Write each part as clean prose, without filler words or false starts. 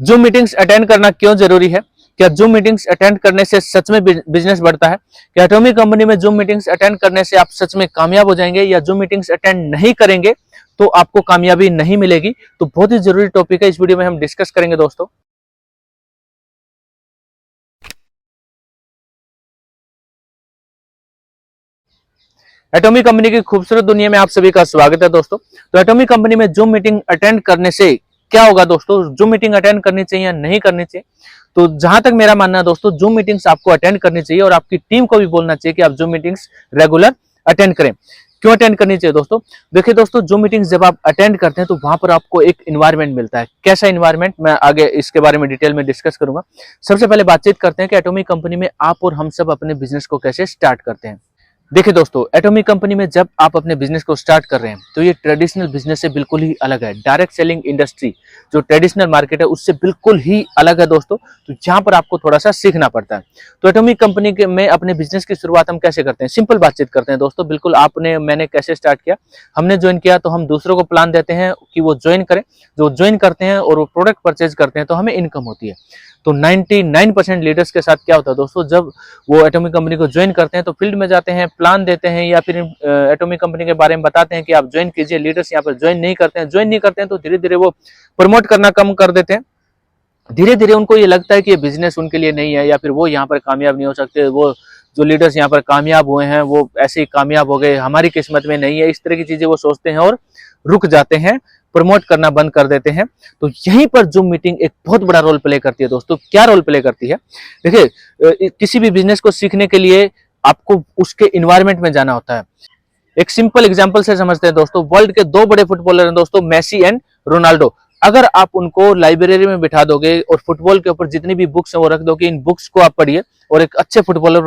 Zoom meetings attend करना क्यों जरूरी है? क्या जूम मीटिंग्स अटेंड करने से सच में बिजनेस बढ़ता है? क्या एटॉमिक कंपनी में जूम मीटिंग्स अटेंड करने से आप सच में कामयाब हो जाएंगे, या जूम मीटिंग्स अटेंड नहीं करेंगे तो आपको कामयाबी नहीं मिलेगी? तो बहुत ही जरूरी टॉपिक है, इस वीडियो में हम डिस्कस करेंगे दोस्तों। एटॉमिक कंपनी की खूबसूरत दुनिया में आप सभी का स्वागत है दोस्तों। तो एटॉमिक कंपनी में जूम मीटिंग अटेंड करने से क्या होगा दोस्तों? जूम मीटिंग अटेंड करनी चाहिए या नहीं करनी चाहिए? तो जहां तक मेरा मानना है दोस्तों, जूम मीटिंग्स आपको अटेंड करनी चाहिए और आपकी टीम को भी बोलना चाहिए कि आप जूम मीटिंग्स रेगुलर अटेंड करें। क्यों अटेंड करनी चाहिए दोस्तों? देखिए दोस्तों, जूम मीटिंग्स जब आप अटेंड करते हैं तो वहां पर आपको एक इन्वायरमेंट मिलता है। कैसा इन्वायरमेंट, मैं आगे इसके बारे में डिटेल में डिस्कस करूंगा। सबसे पहले बातचीत करते हैं कि एटॉमिक कंपनी में आप और हम सब अपने बिजनेस को कैसे स्टार्ट करते हैं। देखिए दोस्तों, एटॉमिक कंपनी में जब आप अपने बिजनेस को स्टार्ट कर रहे हैं तो ये ट्रेडिशनल बिजनेस से बिल्कुल ही अलग है। डायरेक्ट सेलिंग इंडस्ट्री जो ट्रेडिशनल मार्केट है उससे बिल्कुल ही अलग है दोस्तों। तो यहाँ पर आपको थोड़ा सा सीखना पड़ता है। तो एटॉमिक कंपनी के में अपने बिजनेस की शुरुआत हम कैसे करते हैं? सिंपल बातचीत करते हैं दोस्तों। बिल्कुल मैंने कैसे स्टार्ट किया, हमने ज्वाइन किया तो हम दूसरों को प्लान देते हैं कि वो ज्वाइन करें। जो ज्वाइन करते हैं और वो प्रोडक्ट परचेज करते हैं तो हमें इनकम होती है। तो 99% लीडर्स के साथ क्या होता है दोस्तों, जब वो एटॉमिक कंपनी को ज्वाइन करते हैं तो फील्ड में जाते हैं, प्लान देते हैं या फिर एटॉमिक कंपनी के बारे में बताते हैं कि आप ज्वाइन कीजिए। लीडर्स यहाँ पर ज्वाइन नहीं करते हैं। ज्वाइन नहीं करते हैं तो धीरे धीरे वो प्रमोट करना कम कर देते हैं। धीरे धीरे उनको ये लगता है कि ये बिजनेस उनके लिए नहीं है, या फिर वो यहाँ पर कामयाब नहीं हो सकते। वो जो लीडर्स यहाँ पर कामयाब हुए हैं वो ऐसे ही कामयाब हो गए, हमारी किस्मत में नहीं है। इस तरह की चीजें वो सोचते हैं और रुक जाते हैं, प्रमोट करना बंद कर देते हैं। तो यहीं पर जूम मीटिंग एक बहुत बड़ा रोल प्ले करती है दोस्तों। क्या रोल प्ले करती है? देखिए, किसी भी बिजनेस को सीखने के लिए आपको उसके इन्वायरमेंट में जाना होता है। एक सिंपल एग्जांपल से समझते हैं दोस्तों। वर्ल्ड के दो बड़े फुटबॉलर हैं दोस्तों, मेसी एंड रोनाल्डो। अगर आप उनको लाइब्रेरी में बिठा दोगे और फुटबॉल के ऊपर जितनी भी बुक्स हैं वो रख दोगे, इन बुक्स को आप पढ़िए और एक अच्छे फुटबॉलर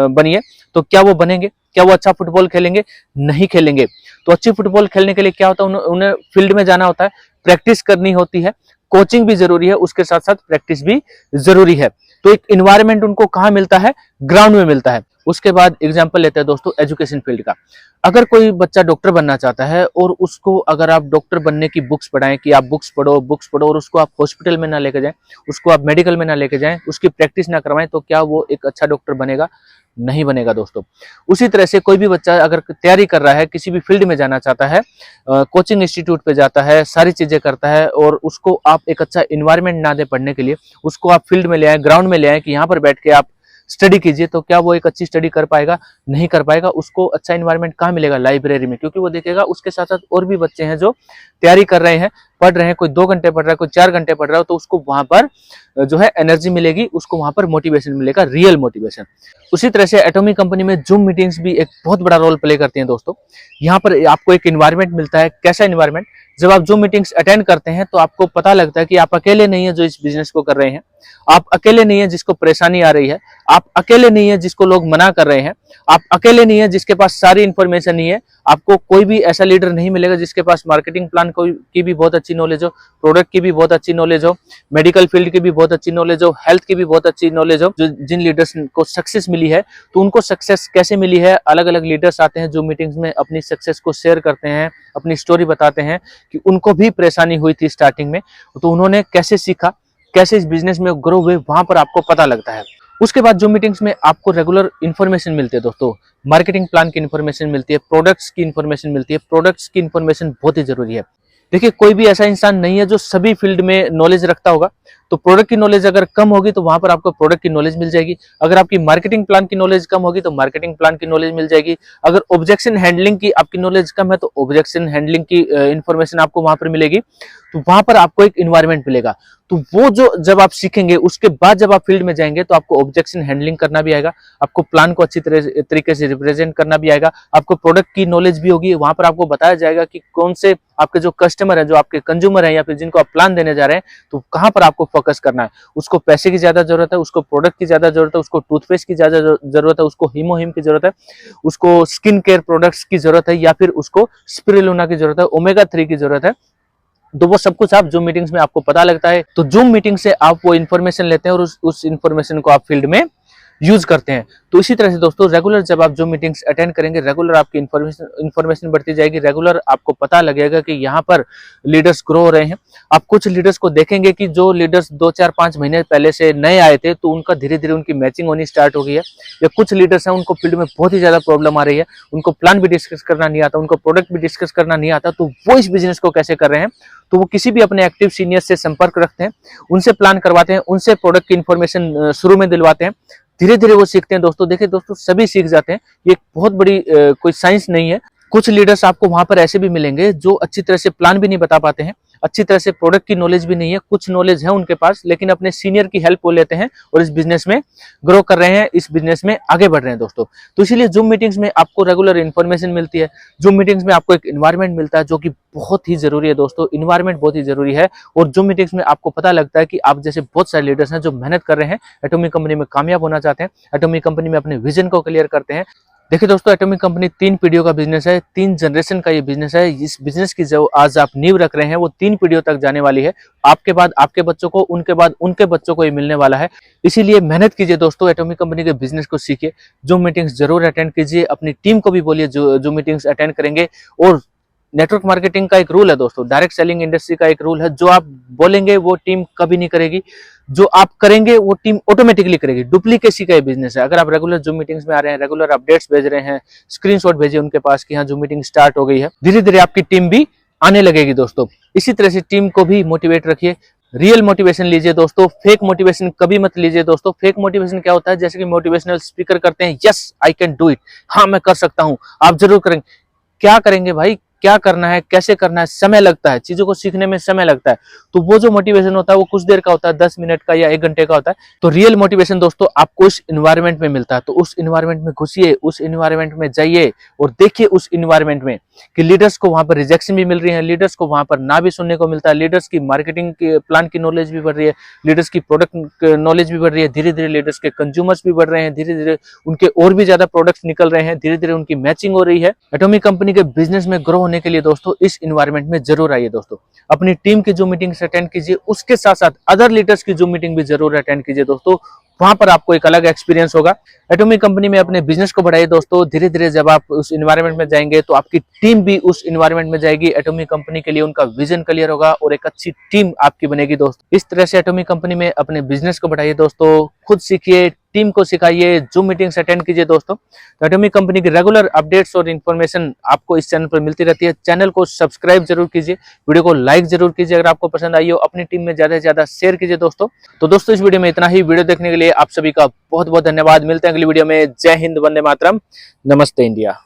बनिए, तो क्या वो बनेंगे? क्या वो अच्छा फुटबॉल खेलेंगे? नहीं खेलेंगे। तो अच्छी फुटबॉल खेलने के लिए क्या होता है? उन्हें फील्ड में जाना होता है, प्रैक्टिस करनी होती है, कोचिंग भी जरूरी है, उसके साथ साथ प्रैक्टिस भी जरूरी है। तो एक इन्वायरमेंट उनको कहाँ मिलता है? ग्राउंड में मिलता है। उसके बाद एग्जाम्पल लेते हैं दोस्तों एजुकेशन फील्ड का। अगर कोई बच्चा डॉक्टर बनना चाहता है और उसको अगर आप डॉक्टर बनने की बुक्स पढ़ाएं कि आप बुक्स पढ़ो और उसको आप हॉस्पिटल में ना लेके जाएं, उसको आप मेडिकल में ना लेके जाएं, उसकी प्रैक्टिस ना करवाएं, तो क्या वो एक अच्छा डॉक्टर बनेगा? नहीं बनेगा दोस्तों। उसी तरह से कोई भी बच्चा अगर तैयारी कर रहा है, किसी भी फील्ड में जाना चाहता है, कोचिंग इंस्टीट्यूट पे जाता है, सारी चीजें करता है, और उसको आप एक अच्छा इन्वायरमेंट ना दे पढ़ने के लिए, उसको आप फील्ड में ले आए, ग्राउंड में ले आए कि यहाँ पर बैठ के आप स्टडी कीजिए, तो क्या वो एक अच्छी स्टडी कर पाएगा? नहीं कर पाएगा। उसको अच्छा इन्वायरमेंट कहाँ मिलेगा? लाइब्रेरी में। क्योंकि वो देखेगा उसके साथ साथ और भी बच्चे हैं जो तैयारी कर रहे हैं, पढ़ रहे हैं, कोई 2 घंटे पढ़ रहा है, कोई 4 घंटे पढ़ रहा है, तो उसको वहां पर जो है एनर्जी मिलेगी, उसको वहां पर मोटिवेशन मिलेगा, रियल मोटिवेशन। उसी तरह से एटॉमिक कंपनी में जूम मीटिंग्स भी एक बहुत बड़ा रोल प्ले करती हैं दोस्तों। यहाँ पर आपको एक इन्वायरमेंट मिलता है। कैसा इन्वायरमेंट? जब आप जूम मीटिंग्स अटेंड करते हैं तो आपको पता लगता है कि आप अकेले नहीं है जो इस बिजनेस को कर रहे हैं, आप अकेले नहीं है जिसको परेशानी आ रही है, आप अकेले नहीं है जिसको लोग मना कर रहे हैं, आप अकेले नहीं है जिसके पास सारी इंफॉर्मेशन नहीं है। आपको कोई भी ऐसा लीडर नहीं मिलेगा जिसके पास मार्केटिंग प्लान की भी बहुत अच्छी नॉलेज हो, प्रोडक्ट की भी बहुत अच्छी नॉलेज हो, मेडिकल फील्ड की भी बहुत अच्छी नॉलेज हो, हेल्थ की भी बहुत अच्छी नॉलेज हो। जो जिन लीडर्स को सक्सेस मिली है, तो उनको सक्सेस कैसे मिली है? अलग अलग लीडर्स आते हैं जो मीटिंग्स में अपनी सक्सेस को शेयर करते हैं, अपनी स्टोरी बताते हैं कि उनको भी परेशानी हुई थी स्टार्टिंग में, तो उन्होंने कैसे सीखा, कैसे इस बिजनेस में ग्रो हुए, वहां पर आपको पता लगता है। उसके बाद जो मीटिंग्स में आपको रेगुलर इन्फॉर्मेशन मिलती है दोस्तों, मार्केटिंग प्लान की इन्फॉर्मेशन मिलती है, प्रोडक्ट्स की इन्फॉर्मेशन मिलती है। प्रोडक्ट्स की इन्फॉर्मेशन बहुत ही जरूरी है। देखिए, कोई भी ऐसा इंसान नहीं है जो सभी फील्ड में नॉलेज रखता होगा। तो प्रोडक्ट की नॉलेज अगर कम होगी तो वहां पर आपको प्रोडक्ट की नॉलेज मिल जाएगी। अगर आपकी मार्केटिंग प्लान की नॉलेज कम होगी तो मार्केटिंग प्लान की नॉलेज मिल जाएगी। अगर ऑब्जेक्शन हैंडलिंग की आपकी नॉलेज कम है तो ऑब्जेक्शन हैंडलिंग की इंफॉर्मेशन आपको वहां पर मिलेगी। तो वहां पर आपको एक इन्वायरमेंट मिलेगा। तो वो जो जब आप सीखेंगे उसके बाद जब आप फील्ड में जाएंगे तो आपको ऑब्जेक्शन हैंडलिंग करना भी आएगा, आपको प्लान को अच्छी तरीके से रिप्रेजेंट करना भी आएगा, आपको प्रोडक्ट की नॉलेज भी होगी। वहां पर आपको बताया जाएगा कि कौन से आपके जो कस्टमर है, जो आपके कंज्यूमर है, या फिर जिनको आप प्लान देने जा रहे हैं, तो कहां पर आपको फोकस करना है। उसको पैसे की ज्यादा जरूरत है, उसको प्रोडक्ट की ज्यादा जरूरत है, उसको टूथपेस्ट की ज्यादा जरूरत है, उसको हीमोहिम की जरूरत है, उसको स्किन केयर प्रोडक्ट्स की जरूरत है, या फिर उसको स्पिरुलिना की जरूरत है, ओमेगा 3 की जरूरत है। तो वो सब कुछ आप जूम मीटिंग्स में आपको पता लगता है। तो जूम मीटिंग से आप वो इन्फॉर्मेशन लेते हैं और उस इन्फॉर्मेशन को आप फील्ड में यूज करते हैं। तो इसी तरह से दोस्तों रेगुलर जब आप जूम मीटिंग्स अटेंड करेंगे, रेगुलर आपकी इन्फॉर्मेशन बढ़ती जाएगी, रेगुलर आपको पता लगेगा कि यहाँ पर लीडर्स ग्रो हो रहे हैं। आप कुछ लीडर्स को देखेंगे कि जो लीडर्स 2-4-5 महीने पहले से नए आए थे, तो उनका धीरे धीरे उनकी मैचिंग होनी स्टार्ट हो गई है। या कुछ लीडर्स हैं उनको फील्ड में बहुत ही ज्यादा प्रॉब्लम आ रही है, उनको प्लान भी डिस्कस करना नहीं आता, उनको प्रोडक्ट भी डिस्कस करना नहीं आता, तो वो इस बिजनेस को कैसे कर रहे हैं, तो वो किसी भी अपने एक्टिव सीनियर से संपर्क रखते हैं, उनसे प्लान करवाते हैं, उनसे प्रोडक्ट की इन्फॉर्मेशन शुरू में दिलवाते हैं, धीरे धीरे वो सीखते हैं। दोस्तों देखिए दोस्तों, सभी सीख जाते हैं, ये एक बहुत बड़ी कोई साइंस नहीं है। कुछ लीडर्स आपको वहां पर ऐसे भी मिलेंगे जो अच्छी तरह से प्लान भी नहीं बता पाते हैं, अच्छी तरह से प्रोडक्ट की नॉलेज भी नहीं है, कुछ नॉलेज है उनके पास, लेकिन अपने सीनियर की हेल्प वो लेते हैं और इस बिजनेस में ग्रो कर रहे हैं, इस बिजनेस में आगे बढ़ रहे हैं दोस्तों। तो इसीलिए जूम मीटिंग्स में आपको रेगुलर इन्फॉर्मेशन मिलती है, जूम मीटिंग्स में आपको एक इन्वायरमेंट मिलता है जो कि बहुत ही जरूरी है दोस्तों। इन्वायरमेंट बहुत ही जरूरी है, और जूम मीटिंग्स में आपको पता लगता है कि आप जैसे बहुत सारे लीडर्स हैं जो मेहनत कर रहे हैं, एटॉमिक कंपनी में कामयाब होना चाहते हैं, एटॉमिक कंपनी में अपने विजन को क्लियर करते हैं। देखिए दोस्तों, एटॉमिक कंपनी 3 पीढ़ियों का बिजनेस है, 3 जनरेशन का ये बिजनेस है। इस बिजनेस की जो आज आप नींव रख रहे हैं वो 3 पीढ़ियों तक जाने वाली है। आपके बाद आपके बच्चों को, उनके बाद उनके बच्चों को ये मिलने वाला है। इसीलिए मेहनत कीजिए दोस्तों, एटॉमिक कंपनी के बिजनेस को सीखिए, जूम मीटिंग्स जरूर अटेंड कीजिए, अपनी टीम को भी बोलिए जो मीटिंग्स अटेंड करेंगे। और नेटवर्क मार्केटिंग का एक रूल है दोस्तों, डायरेक्ट सेलिंग इंडस्ट्री का एक रूल है, जो आप बोलेंगे वो टीम कभी नहीं करेगी, जो आप करेंगे वो टीम ऑटोमेटिकली करेगी। डुप्लीकेसी का ये बिजनेस है। अगर आप रेगुलर जूम मीटिंग्स में आ रहे हैं, रेगुलर अपडेट्स भेज रहे हैं, स्क्रीनशॉट भेजिए उनके पास कि हाँ जूम मीटिंग स्टार्ट हो गई है, धीरे धीरे आपकी टीम भी आने लगेगी दोस्तों। इसी तरह से टीम को भी मोटिवेट रखिए, रियल मोटिवेशन लीजिए दोस्तों, फेक मोटिवेशन कभी मत लीजिए दोस्तों। फेक मोटिवेशन क्या होता है, जैसे कि मोटिवेशनल स्पीकर करते हैं, yes I can do it, हाँ मैं कर सकता हूँ, आप जरूर करेंगे। क्या करेंगे भाई, क्या करना है, कैसे करना है, समय लगता है, चीजों को सीखने में समय लगता है। तो वो जो मोटिवेशन होता है वो कुछ देर का होता है, 10 मिनट का या 1 घंटे का होता है। तो रियल मोटिवेशन दोस्तों आपको उस इन्वायरमेंट में मिलता है। तो उस इन्वायरमेंट में घुसिए, उस इन्वायरमेंट में जाइए और देखिए उस इन्वायरमेंट में कि लीडर्स को वहां पर रिजेक्शन भी मिल रही है, लीडर्स को वहां पर ना भी सुनने को मिलता है, लीडर्स की मार्केटिंग की प्लान की नॉलेज भी बढ़ रही है, लीडर्स की प्रोडक्ट नॉलेज भी बढ़ रही है, धीरे धीरे लीडर्स के कंज्यूमर्स भी बढ़ रहे हैं, धीरे धीरे उनके और भी ज्यादा प्रोडक्ट्स निकल रहे हैं, धीरे धीरे उनकी मैचिंग हो रही है। एटॉमिक कंपनी के बिजनेस में ग्रो होने के लिए दोस्तों इस इन्वायरमेंट में जरूर आइए दोस्तों। अपनी टीम की जो मीटिंग्स अटेंड कीजिए, उसके साथ साथ अदर लीडर्स की जो मीटिंग भी जरूर अटेंड कीजिए दोस्तों। वहां पर आपको एक अलग एक्सपीरियंस होगा। एटॉमिक कंपनी में अपने बिजनेस को बढ़ाइए दोस्तों। धीरे धीरे जब आप उस इन्वायरमेंट में जाएंगे तो आपकी टीम भी उस इन्वायरमेंट में जाएगी, एटॉमिक कंपनी के लिए उनका विजन क्लियर होगा और एक अच्छी टीम आपकी बनेगी दोस्तों। इस तरह से एटॉमिक कंपनी में अपने बिजनेस को बढ़ाइए दोस्तों, खुद सीखिए, टीम को सिखाइए, जूम मीटिंग्स अटेंड कीजिए दोस्तों। तो एटॉमिक कंपनी की रेगुलर अपडेट्स और इन्फॉर्मेशन आपको इस चैनल पर मिलती रहती है। चैनल को सब्सक्राइब जरूर कीजिए, वीडियो को लाइक जरूर कीजिए अगर आपको पसंद आई हो, अपनी टीम में ज्यादा से ज्यादा शेयर कीजिए दोस्तों। तो दोस्तों इस वीडियो में इतना ही। वीडियो देखने के लिए आप सभी का बहुत बहुत धन्यवाद। मिलते हैं अगली वीडियो में। जय हिंद, वंदे मातरम, नमस्ते इंडिया।